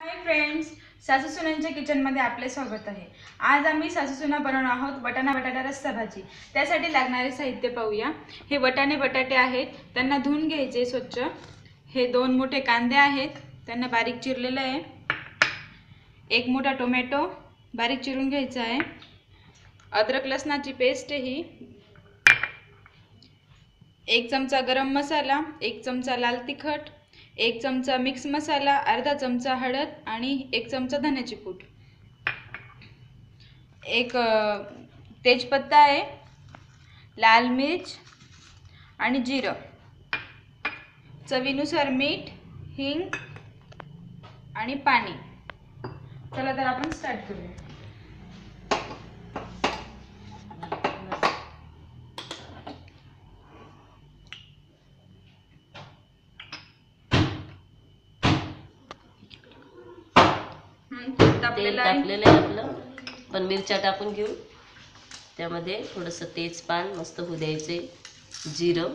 Hi friends, सासू सुनांच्या किचनमध्ये आपले स्वागत आहे। आज आम्ही सासू सुना बनवणार आहोत वाटाणा बटाटा रस्सा भाजी। त्यासाठी लागणारे साहित्य पाहूया। हे वाटाणे बटाटे आहेत, त्यांना धुवून घ्यायचे स्वच्छ। हे 2 मोठे कांदे आहेत, त्यांना बारीक चिरलेले आहे। एक मोठा टोमॅटो बारीक चिरून घ्यायचा आहे। अद्रक लसणाची पेस्ट ही, 1 चमचा गरम मसाला, 1 चमचा लाल तिखट, 1 चमचा मिक्स मसाला, अर्धा चमचा हळद आणि 1 चमचा धन्याची पूड, एक तेजपत्ता आहे, लाल मिर्च आणि जिरं, चवीनुसार मीठ, हिंग आणि पाणी। चला तर आपण स्टार्ट करूया। तेल तापलेलं आहे आपलं, पण मिरच्या टाकून घेऊ। त्यामध्ये थोडंसं तेजपान मस्त होऊ द्यायचे, जिरं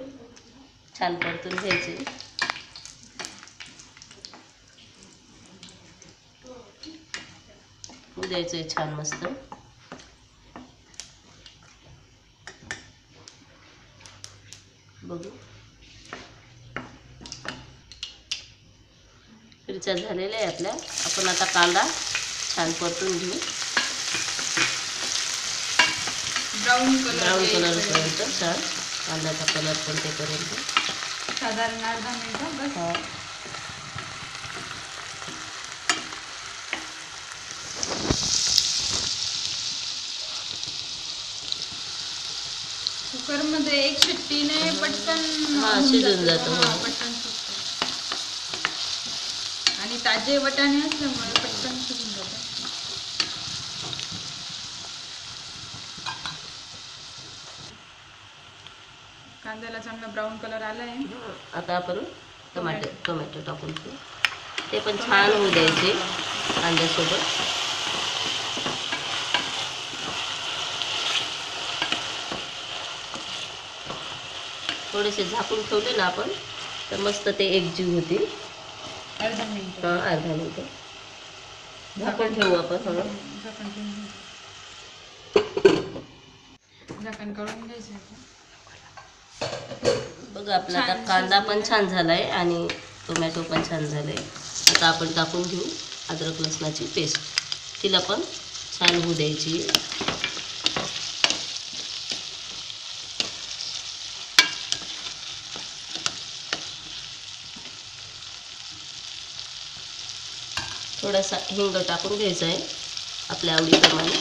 छान परतून घ्यायचे, होऊ द्यायचे छान मस्त। बघू मिरच्या झालेल्या आहे आपल्या। आपण आता कांदा छान परतून घेऊ, ब्राऊन कलर पर्यंत छान कांद्याचा कलर पण ते पर्यंत साधारण अर्धा मिनिट बस। कुकर मध्ये एक शिट्टीने पटकन शिजून जातो, पटकन शिजतो आणि ताजे वाटाणे असल्यामुळे पटकन शिजून जातं। कांद्याला चांगला ब्राऊन कलर आला आहे। आता आपण टोमॅटो टाकून घेऊ, ते पण छान होऊ द्यायचे कांद्यासोबत। थोडेसे झाकून ठेवले ना आपण तर मस्त ते एकजीव होतील। अर्धा मिनिट झाकून ठेवू आपण। झाकण काढून घ्यायचं। बघा आपला आता कांदा पण छान झालाय आणि टोमॅटो पण छान झालाय। आता आपण टाकून घेऊ अद्रक लसणाची पेस्ट, तिला पण छान होऊ द्यायची। थोडासा हिंग टाकून घ्यायचा आहे आपल्या आवडीप्रमाणे।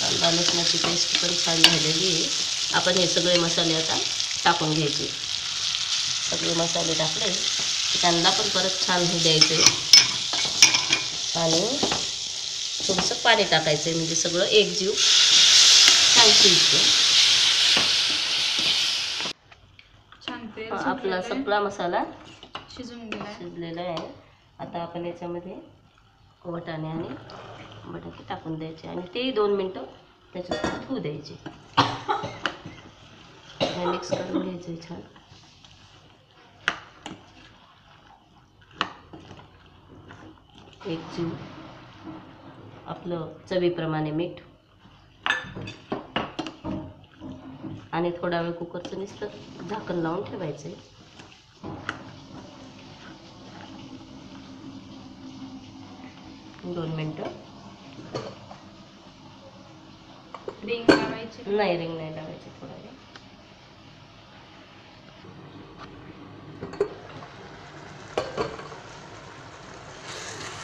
कांदा लसणाची पेस्ट पण छान झालेली आहे। आपण हे सगळे मसाले आता टाकून घ्यायचे। सगळे मसाले टाकले त्यांना पण परत छान होऊ द्यायचे आणि थोडंसं पाणी टाकायचं म्हणजे सगळं एकजीव छान शिजतं। आपला सगळा मसाला शिजलेला आहे। आता आपण याच्यामध्ये वाटाणे आणि बटाटे टाकून द्यायचे आणि ते 2 मिनटं त्याच्यासोबत होऊ द्यायचे। मिक्स करून घ्यायचे छान। एकजीव आपलं चवीप्रमाणे मीठ आणि थोडा वेळ कुकरचं नुसतं झाकण लावून ठेवायचं। 2 मिनटं। रिंग लावायची नाही, रिंग नाही लावायची। थोडा वेळ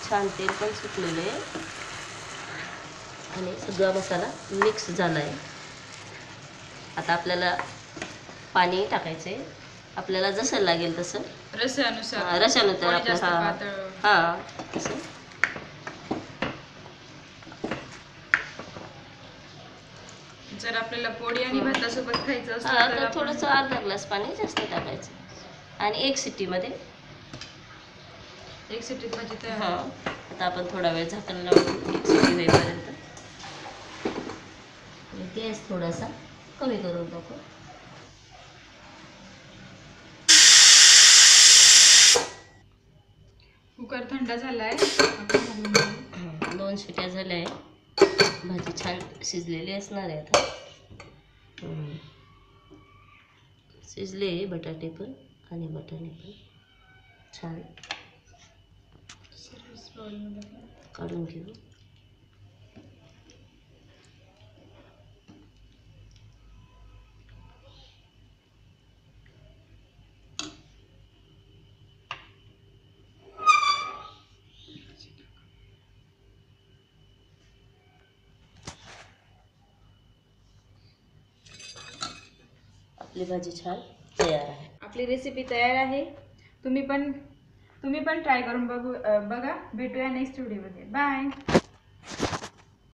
छान तेल पण सुटलेलं आहे आणि सगळा मसाला मिक्स झाला आहे। आता आपल्याला पाणी टाकायचे, आपल्याला जसं लागेल तसं रस्यानुसार तसं। जर आपल्याला पोळी आणि भातासोबत खायचं असेल तर थोडंसं अर्धा ग्लास पाणी जास्त टाकायचं आणि एक शिट्टीत भाजी तयार। आता आपण थोडा वेळ झाकण लावून 1 शिट्टी होईपर्यंत गॅस थोडासा कमी करून टाकू। थंड झालाय. आपण घालून घेऊ. 2 शिट्या झाल्या आहे. भाजी छान शिजलेली असणार आहे आता. शिजले बटाटे पण आणि बटाणे पण छान. काढून घेऊ. आपली भाजी छान तयार आहे. आपली रेसिपी तयार आहे. तुम्ही पण ट्राय करून बघा. भेटूया नेक्स्ट व्हिडिओमध्ये. बाय.